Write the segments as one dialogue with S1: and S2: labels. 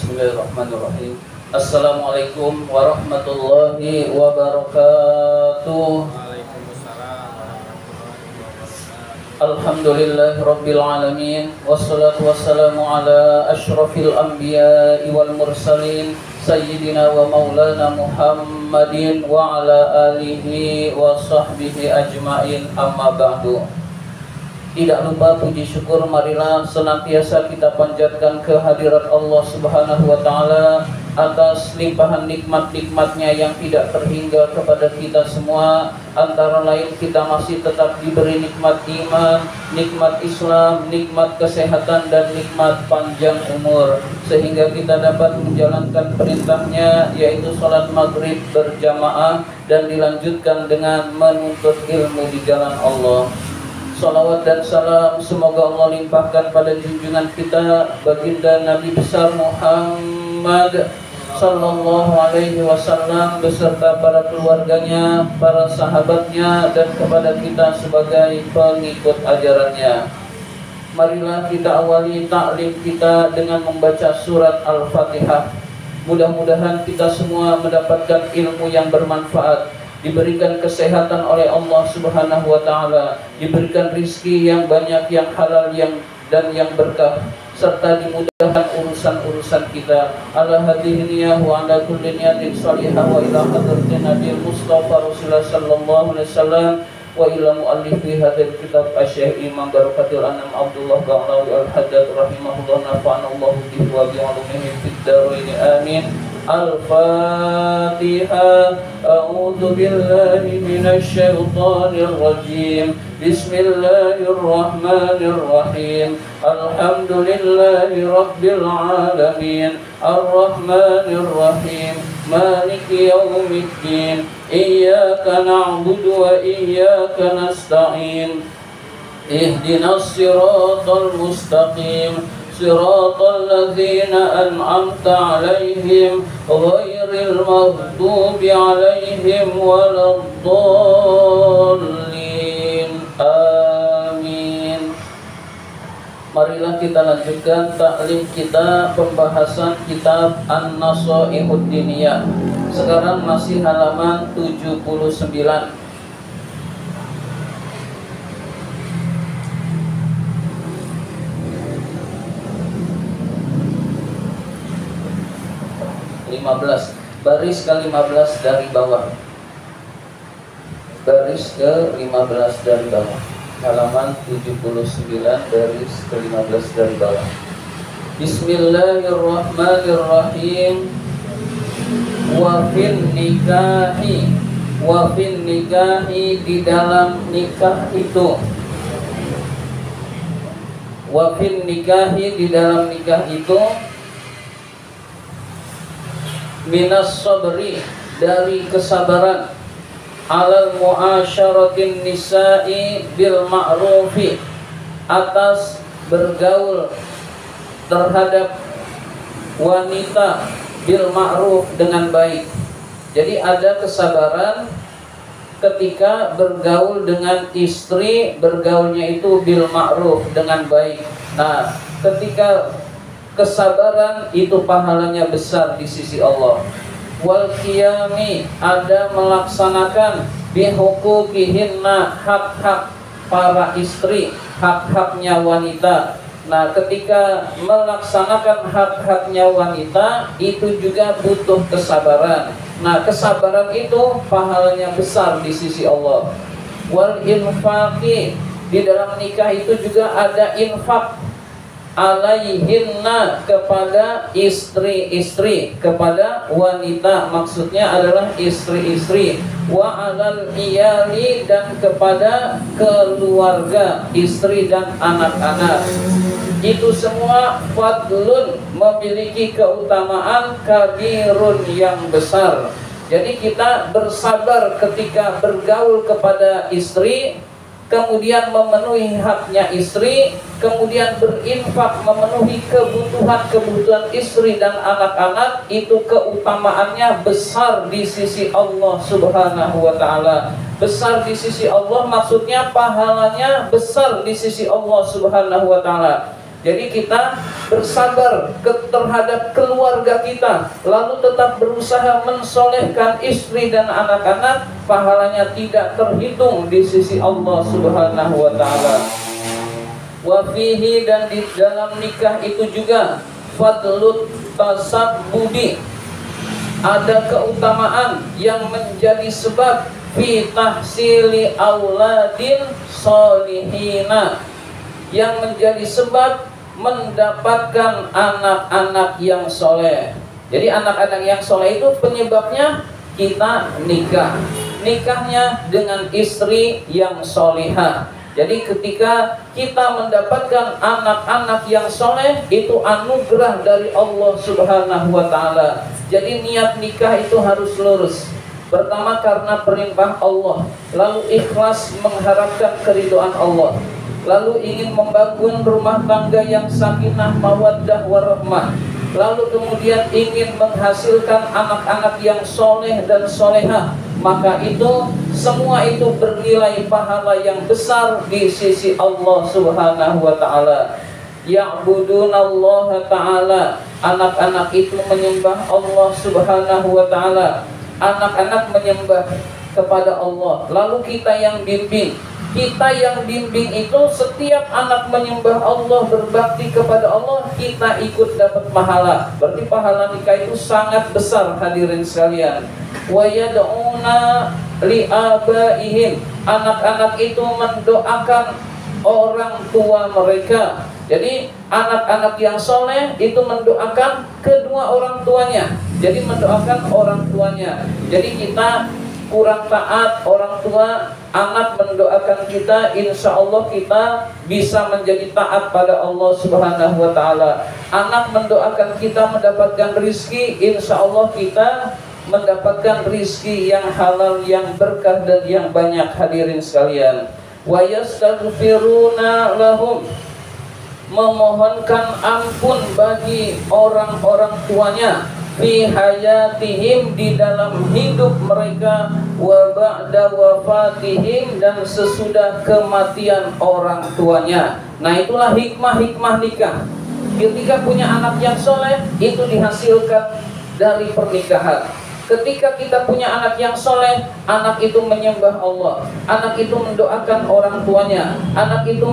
S1: Bismillahirrahmanirrahim. Assalamualaikum warahmatullahi wabarakatuh. Alhamdulillahirabbil alamin. Wassalatu wassalamu ala asyrafil anbiya'i wal mursalin sayyidina wa maulana Muhammadin wa ala alihi wa sahbihi ajmain, amma ba'du. Tidak lupa puji syukur marilah senantiasa kita panjatkan kehadirat Allah Subhanahu wa taala atas limpahan nikmat-nikmatnya yang tidak terhingga kepada kita semua. Antara lain kita masih tetap diberi nikmat iman, nikmat Islam, nikmat kesehatan dan nikmat panjang umur, sehingga kita dapat menjalankan perintahnya, yaitu sholat maghrib berjamaah dan dilanjutkan dengan menuntut ilmu di jalan Allah. Salawat dan salam semoga Allah limpahkan pada junjungan kita baginda Nabi besar Muhammad sallallahu alaihi wasallam beserta para keluarganya, para sahabatnya, dan kepada kita sebagai pengikut ajarannya. Marilah kita awali taklim kita dengan membaca surat Al-Fatihah. Mudah-mudahan kita semua mendapatkan ilmu yang bermanfaat, diberikan kesehatan oleh Allah Subhanahu wa taala, diberikan rizki yang banyak, yang halal, dan yang berkah, serta dimudahkan urusan-urusan kita. Ala hadhihi niyyah wa ala kulli niyatin shalihah wa ila hadratin Nabi Mustafa Rasulullah sallallahu alaihi wasallam wa ila muallifi hadzal kitab Asy-Syaikh Imam Barakatul Anam Abdullah Ba'lawi Al-Haddad rahimahullah, nafa'anallahu bihi wa bi 'ulumihi fid dharain amin. Al-Fatihah. A'udzu billahi minasy syaithanir rajim. Bismillahirrahmanirrahim. Alhamdulillahi rabbil alamin. Arrahmanir rahim. Maliki yaumiddin. Iyyaka na'budu wa iyyaka nasta'in. Ihdinas siratal mustaqim. صراط الذين أنعمت عليهم غير المغضوب عليهم ولا الضالين. Amin. Marilah kita lanjutkan taklim kita, pembahasan kitab An-Nasaihud Diniyah. Sekarang masih halaman 79. Baris ke-15 dari bawah. Baris ke-15 dari bawah. Halaman 79, baris ke-15 dari bawah. Bismillahirrahmanirrahim. Wa fin nikahi di dalam nikah itu. Wa fin nikahi di dalam nikah itu. Minas sabri, dari kesabaran, alal muasyaratin nisa'i bil ma'rufi, atas bergaul terhadap wanita bil ma'ruf, dengan baik. Jadi ada kesabaran ketika bergaul dengan istri, bergaulnya itu bil ma'ruf, dengan baik. Nah, ketika kesabaran itu pahalanya besar di sisi Allah. Wal qiyami, ada melaksanakan bihuquqihinna, hak-hak para istri, hak-haknya wanita. Nah, ketika melaksanakan hak-haknya wanita itu juga butuh kesabaran. Nah, kesabaran itu pahalanya besar di sisi Allah. Wal infaqi, di dalam nikah itu juga ada infak, alaihinna, kepada istri-istri, kepada wanita, maksudnya adalah istri-istri. Wa alal iyali, dan kepada keluarga, istri dan anak-anak. Itu semua fadlun, memiliki keutamaan kabirun, yang besar. Jadi kita bersabar ketika bergaul kepada istri, kemudian memenuhi haknya istri, kemudian berinfak memenuhi kebutuhan istri dan anak-anak, itu keutamaannya besar di sisi Allah Subhanahu wa taala. Besar di sisi Allah maksudnya pahalanya besar di sisi Allah Subhanahu wa taala. Jadi kita bersabar terhadap keluarga kita, lalu tetap berusaha mensolehkan istri dan anak-anak, pahalanya tidak terhitung di sisi Allah Subhanahu wa taala. Wa fihi, dan di dalam nikah itu juga fadlut tasabbudi, ada keutamaan yang menjadi sebab fi tahsili auladin solihina, yang menjadi sebab mendapatkan anak-anak yang soleh. Jadi anak-anak yang soleh itu penyebabnya kita nikah, nikahnya dengan istri yang solihah. Jadi ketika kita mendapatkan anak-anak yang soleh, itu anugerah dari Allah Subhanahu wa ta'ala. Jadi niat nikah itu harus lurus. Pertama karena perintah Allah, lalu ikhlas mengharapkan keridhaan Allah, lalu ingin membangun rumah tangga yang sakinah mawaddah warahmah, lalu kemudian ingin menghasilkan anak-anak yang soleh dan solehah, maka itu semua itu bernilai pahala yang besar di sisi Allah Subhanahu wa ta'ala. Ya'budunallaha ta'ala, anak-anak itu menyembah Allah Subhanahu wa ta'ala. Anak-anak menyembah kepada Allah, lalu kita yang bimbing. Kita yang bimbing itu setiap anak menyembah Allah, berbakti kepada Allah, kita ikut dapat pahala. Berarti pahala nikah itu sangat besar, hadirin sekalian. Wa yad'una li abaihim, anak-anak itu mendoakan orang tua mereka. Jadi anak-anak yang soleh itu mendoakan kedua orang tuanya. Jadi mendoakan orang tuanya. Jadi kita kurang taat orang tua, anak mendoakan kita, insya Allah kita bisa menjadi taat pada Allah Subhanahu wa ta'ala. Anak mendoakan kita mendapatkan rizki, insya Allah kita mendapatkan rizki yang halal, yang berkah dan yang banyak, hadirin sekalian. Wa yastaghfiruna lahum, memohonkan ampun bagi orang-orang tuanya, fi hayatihim, di dalam hidup mereka, wa ba'da wafatihim, dan sesudah kematian orang tuanya. Nah itulah hikmah-hikmah nikah. Ketika punya anak yang soleh, itu dihasilkan dari pernikahan. Ketika kita punya anak yang soleh, anak itu menyembah Allah, anak itu mendoakan orang tuanya, anak itu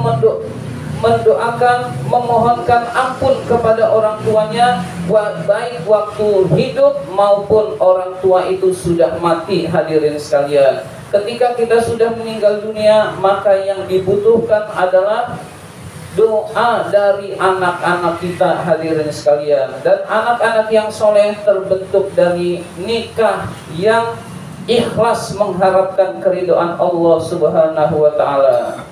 S1: mendoakan, memohonkan ampun kepada orang tuanya, baik waktu hidup maupun orang tua itu sudah mati, hadirin sekalian. Ketika kita sudah meninggal dunia, maka yang dibutuhkan adalah doa dari anak-anak kita, hadirin sekalian. Dan anak-anak yang soleh terbentuk dari nikah yang ikhlas mengharapkan keridhaan Allah Subhanahu wa ta'ala.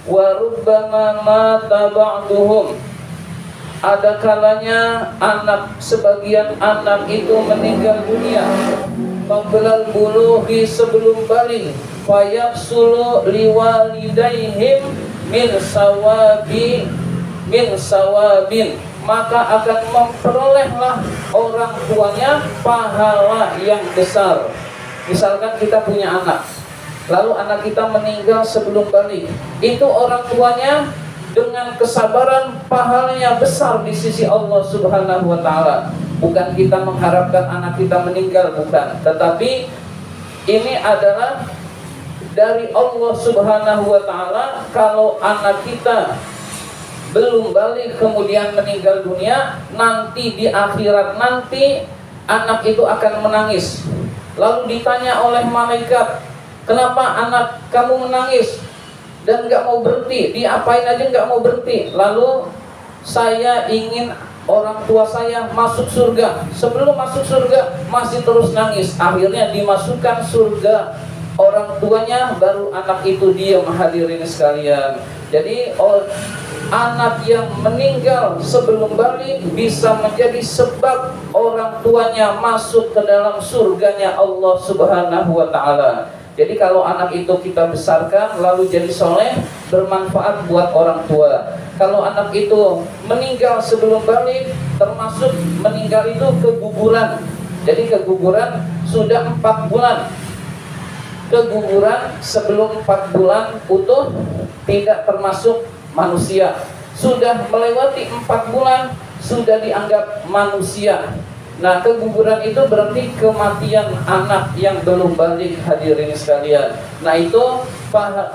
S1: Wa rubbama mata ba'duhum, ada kalanya sebagian anak itu meninggal dunia qabla bulughi, sebelum balik, fayahsulu liwalidaihim min sawabin, maka akan memperolehlah orang tuanya pahala yang besar. Misalkan kita punya anak, lalu anak kita meninggal sebelum balik, itu orang tuanya dengan kesabaran pahalanya besar di sisi Allah Subhanahu wa ta'ala. Bukan kita mengharapkan anak kita meninggal, bukan, tetapi ini adalah dari Allah Subhanahu wa ta'ala. Kalau anak kita belum balik kemudian meninggal dunia, nanti di akhirat nanti anak itu akan menangis. Lalu ditanya oleh malaikat, kenapa anak kamu menangis dan gak mau berhenti? Diapain aja gak mau berhenti? Lalu saya ingin orang tua saya masuk surga. Sebelum masuk surga masih terus nangis. Akhirnya dimasukkan surga orang tuanya, baru anak itu diam, hadirin sekalian. Jadi anak yang meninggal sebelum balik bisa menjadi sebab orang tuanya masuk ke dalam surganya Allah Subhanahu wa ta'ala. Jadi kalau anak itu kita besarkan lalu jadi soleh, bermanfaat buat orang tua. Kalau anak itu meninggal sebelum balik, termasuk meninggal itu keguguran. Jadi keguguran sudah 4 bulan, keguguran sebelum 4 bulan utuh, tidak termasuk manusia. sudah melewati 4 bulan sudah dianggap manusia. Nah, keguguran itu berarti kematian anak yang belum balik, hadirin sekalian. Nah, itu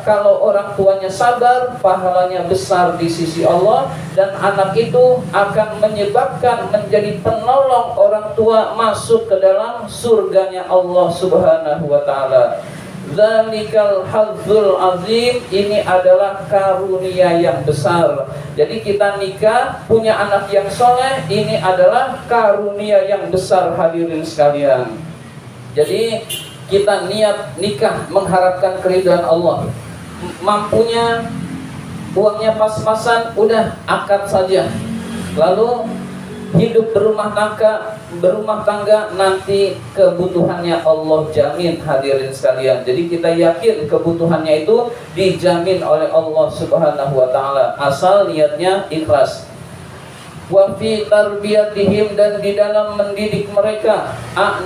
S1: kalau orang tuanya sabar, pahalanya besar di sisi Allah, dan anak itu akan menyebabkan menjadi penolong orang tua masuk ke dalam surganya Allah Subhanahu wa taala. Dzalikal hadzul azim, ini adalah karunia yang besar. Jadi kita nikah punya anak yang soleh, ini adalah karunia yang besar, hadirin sekalian. Jadi kita niat nikah mengharapkan keridhaan Allah. Mampunya, uangnya pas-pasan, udah akad saja. Lalu hidup berumah tangga, nanti kebutuhannya Allah jamin, hadirin sekalian. Jadi kita yakin kebutuhannya itu dijamin oleh Allah Subhanahu wa taala, asal niatnya ikhlas. Wa fi tarbiyatihim, dan di dalam mendidik mereka.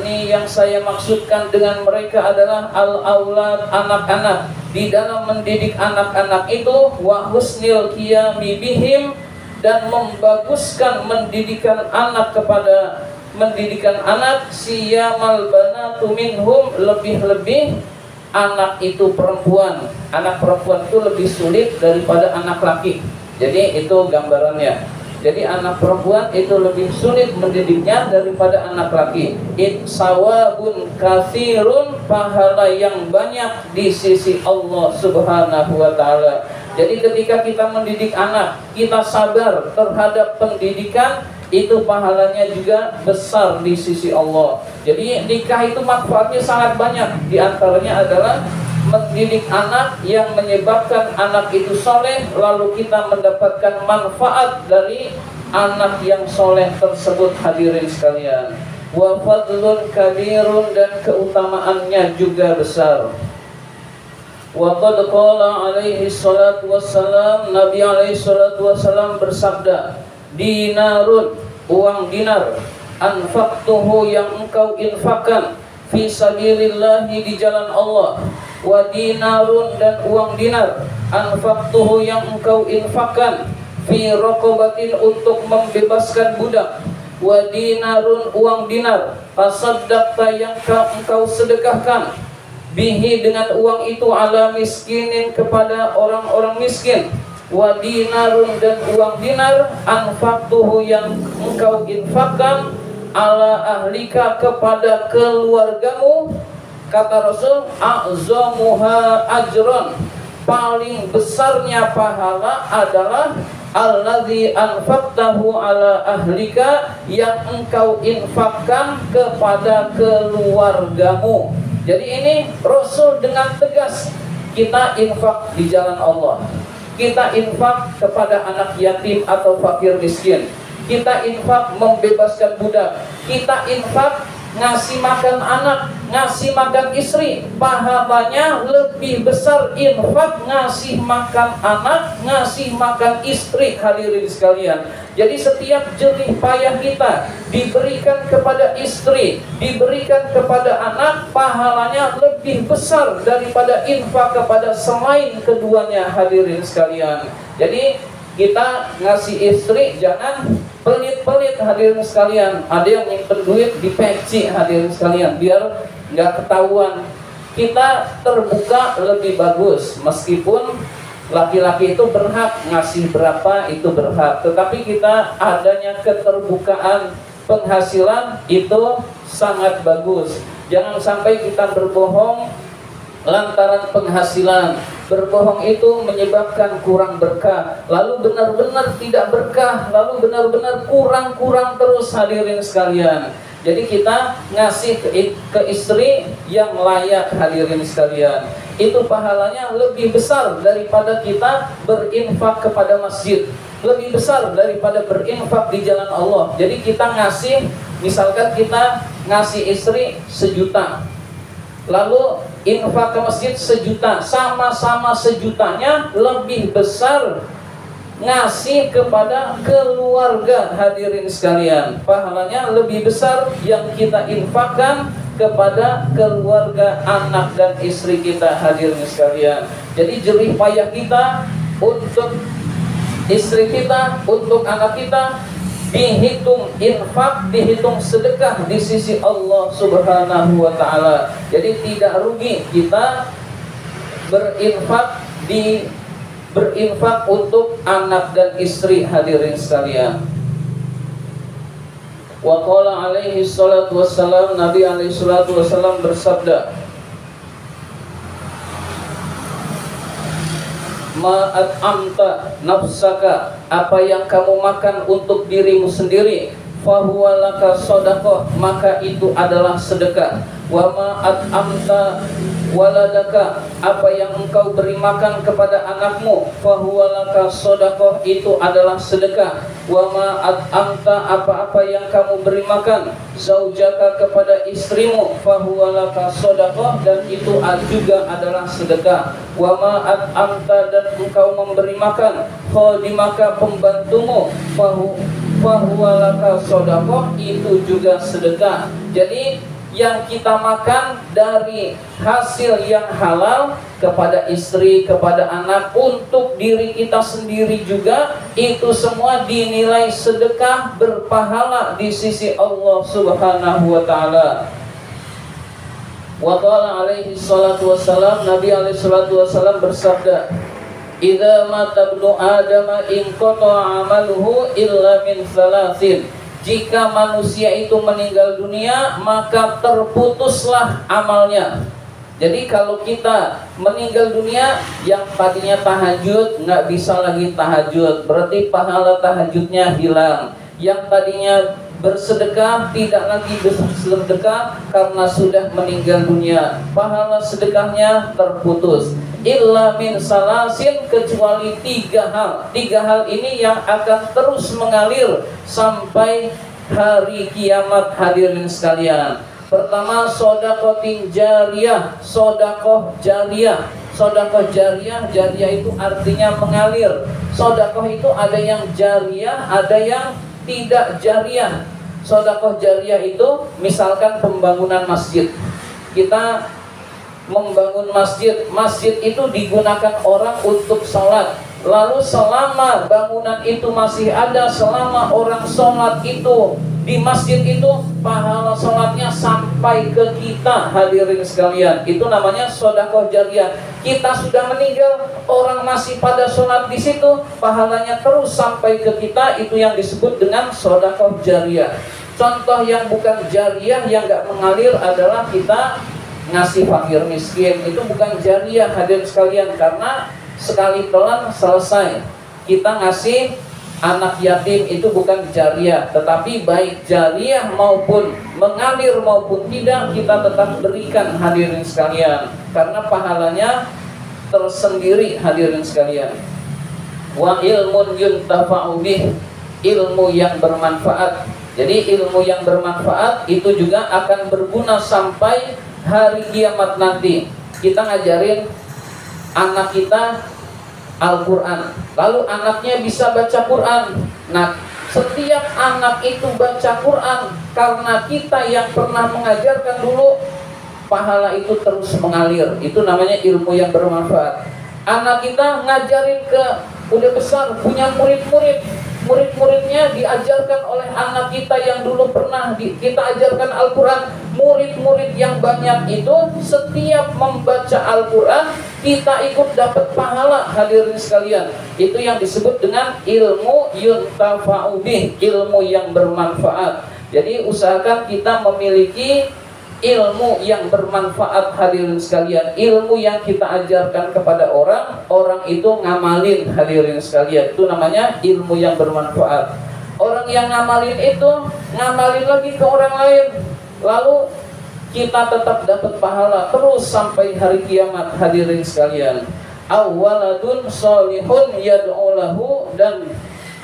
S1: Yang saya maksudkan dengan mereka adalah al-aulad, anak-anak. Di dalam mendidik anak-anak itu wa husnil qiyami bihim, dan membaguskan mendidikan anak siyamal banatu minhum, lebih-lebih anak itu perempuan. Anak perempuan itu lebih sulit daripada anak laki. Jadi itu gambarannya. Jadi anak perempuan itu lebih sulit mendidiknya daripada anak laki. Sawabun katsirun, pahala yang banyak di sisi Allah Subhanahu wa taala. Jadi ketika kita mendidik anak, kita sabar terhadap pendidikan, itu pahalanya juga besar di sisi Allah. Jadi nikah itu manfaatnya sangat banyak. Di antaranya adalah mendidik anak yang menyebabkan anak itu soleh, lalu kita mendapatkan manfaat dari anak yang soleh tersebut, hadirin sekalian. Wa fadlun kabirun, dan keutamaannya juga besar. Wa qad qala alaihi salatu wassalam, Nabi alaihi salatu wassalam bersabda, dinarun, uang dinar, anfaqtuhu, yang engkau infakkan, fi sabilillahi, di jalan Allah. Wa dinarun, dan uang dinar, anfaqtuhu, yang engkau infakkan, fi raqabatin, untuk membebaskan budak. Wa dinarun, uang dinar, tasaddaqta, yang engkau sedekahkan, bihi, dengan uang itu, ala miskinin, kepada orang-orang miskin. Wa dinarun, dan uang dinar, anfaqtuhu, yang engkau infakkan, ala ahlika, kepada keluargamu. Kata Rasul, a'zamuha ajran, paling besarnya pahala adalah alladzi anfaqtahu ala ahlika, yang engkau infakkan kepada keluargamu. Jadi ini Rasul dengan tegas, kita infak di jalan Allah, kita infak kepada anak yatim atau fakir miskin, kita infak membebaskan budak, kita infak ngasih makan anak, ngasih makan istri. Pahalanya lebih besar infak ngasih makan anak, ngasih makan istri, hadirin sekalian. Jadi setiap jerih payah kita diberikan kepada istri, diberikan kepada anak, pahalanya lebih besar daripada infak kepada selain keduanya, hadirin sekalian. Jadi kita ngasih istri jangan pelit-pelit, hadirin sekalian. Ada yang nyimpen duit di peci, hadirin sekalian, biar nggak ketahuan. Kita terbuka lebih bagus, meskipun laki-laki itu berhak ngasih berapa, itu berhak, tetapi kita adanya keterbukaan penghasilan itu sangat bagus. Jangan sampai kita berbohong lantaran penghasilan. Berbohong itu menyebabkan kurang berkah, lalu benar-benar tidak berkah, lalu benar-benar kurang terus, hadirin sekalian. Jadi kita ngasih ke istri yang layak, hadirin sekalian, itu pahalanya lebih besar daripada kita berinfak kepada masjid, lebih besar daripada berinfak di jalan Allah. Jadi kita ngasih, misalkan kita ngasih istri 1 juta, lalu infak ke masjid 1 juta, sama-sama 1 jutanya lebih besar ngasih kepada keluarga, hadirin sekalian. Pahalanya lebih besar yang kita infakkan kepada keluarga, anak dan istri kita, hadirin sekalian. Jadi jerih payah kita untuk istri kita, untuk anak kita, dihitung infak, dihitung sedekah di sisi Allah Subhanahu wa taala. Jadi tidak rugi kita berinfak untuk anak dan istri, hadirin sekalian. Wa qala alaihi salatu wassalam, Nabi alaihi salatu wassalam bersabda, ma'at amta nafsaka, apa yang kamu makan untuk dirimu sendiri, fahuwa laka shadaqah, maka itu adalah sedekah. Wa ma'at amta waladaka, apa yang engkau beri makan kepada anakmu, fahuwa laka shadaqah, itu adalah sedekah. Wa ma'at amta, apa-apa yang kamu beri makan zaujaka, kepada istrimu, fahuwa laka shadaqah, dan itu juga adalah sedekah. Wa ma'at amta, dan engkau memberi makan khadimaka, pembantumu, fahuwa laka shadaqah, itu juga sedekah. Jadi yang kita makan dari hasil yang halal kepada istri, kepada anak, untuk diri kita sendiri juga, itu semua dinilai sedekah, berpahala di sisi Allah Subhanahu wa taala. Wa qala alaihi salatu wassalam, Nabi alaihi salatu wassalam bersabda, idza mata ibnu adama in qata'a amaluhu illa min thalathin, jika manusia itu meninggal dunia, maka terputuslah amalnya. Jadi kalau kita meninggal dunia, yang tadinya tahajud nggak bisa lagi tahajud, berarti pahala tahajudnya hilang. Yang tadinya bersedekah tidak lagi bersedekah karena sudah meninggal dunia, pahala sedekahnya terputus. Illa min salasin, kecuali 3 hal. 3 hal ini yang akan terus mengalir sampai hari kiamat, hadirin sekalian. Pertama, sedekah jariyah, sedekah jariyah. Sedekah jariyah, jariyah itu artinya mengalir. Sedekah itu ada yang jariyah, ada yang tidak jariyah. Sedekah jariyah itu misalkan pembangunan masjid. Kita membangun masjid, masjid itu digunakan orang untuk sholat. Lalu selama bangunan itu masih ada, selama orang sholat itu di masjid itu, pahala sholatnya sampai ke kita, hadirin sekalian. Itu namanya sedekah jariyah. Kita sudah meninggal, orang masih pada sholat di situ, pahalanya terus sampai ke kita. Itu yang disebut dengan sedekah jariyah. Contoh yang bukan jariyah, yang gak mengalir, adalah kita ngasih fakir miskin. Itu bukan jariyah, hadirin sekalian, karena sekali telan selesai. Kita ngasih anak yatim, itu bukan jariyah. Tetapi baik jariyah maupun mengalir maupun tidak, kita tetap berikan, hadirin sekalian, karena pahalanya tersendiri, hadirin sekalian. Wa ilmun yuntafa'u bih, ilmu yang bermanfaat. Jadi ilmu yang bermanfaat itu juga akan berguna sampai hari kiamat nanti. Kita ngajarin anak kita Al-Quran, lalu anaknya bisa baca Quran. Nah, setiap anak itu baca Quran karena kita yang pernah mengajarkan dulu, pahala itu terus mengalir. Itu namanya ilmu yang bermanfaat. Anak kita ngajarin ke udah besar, punya murid-murid, murid-muridnya diajarkan oleh anak kita yang dulu pernah kita ajarkan Al-Quran. Murid-murid yang banyak itu, setiap membaca Al-Quran kita ikut dapat pahala, hadirin sekalian. Itu yang disebut dengan ilmu yuntafa'u bih, ilmu yang bermanfaat. Jadi usahakan kita memiliki ilmu yang bermanfaat, hadirin sekalian. Ilmu yang kita ajarkan kepada orang, orang itu ngamalin, hadirin sekalian. Itu namanya ilmu yang bermanfaat. Orang yang ngamalin itu ngamalin lagi ke orang lain, lalu kita tetap dapat pahala terus sampai hari kiamat, hadirin sekalian. Awaladun sholihun yad'u lahu, dan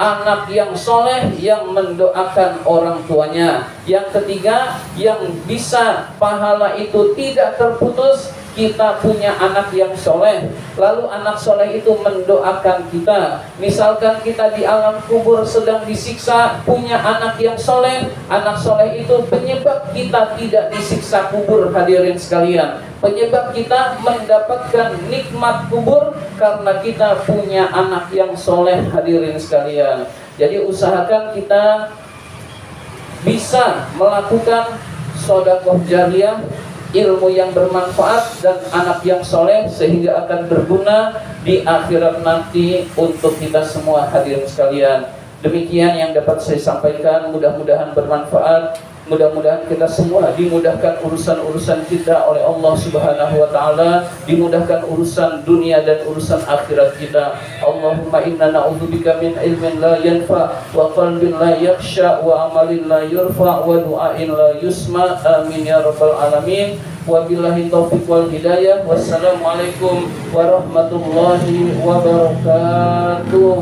S1: anak yang soleh yang mendoakan orang tuanya. Yang ketiga, yang bisa pahala itu tidak terputus, kita punya anak yang soleh, lalu anak soleh itu mendoakan kita. Misalkan kita di alam kubur sedang disiksa, punya anak yang soleh, anak soleh itu penyebab kita tidak disiksa kubur, hadirin sekalian. Penyebab kita mendapatkan nikmat kubur karena kita punya anak yang soleh, hadirin sekalian. Jadi usahakan kita bisa melakukan sedekah jariyah, ilmu yang bermanfaat dan anak yang soleh, sehingga akan berguna di akhirat nanti untuk kita semua, hadirin sekalian. Demikian yang dapat saya sampaikan, mudah-mudahan bermanfaat. Mudah-mudahan kita semua dimudahkan urusan-urusan kita oleh Allah Subhanahu wa taala, dimudahkan urusan dunia dan urusan akhirat kita. Allahumma inna na'udzubika min ilmin la yanfa wa qalbin la yakhsha wa amalin la yurfa wa du'ain la yusma. Amin ya rabbal alamin. Wabillahi taufiq wal hidayah. Wassalamualaikum warahmatullahi wabarakatuh.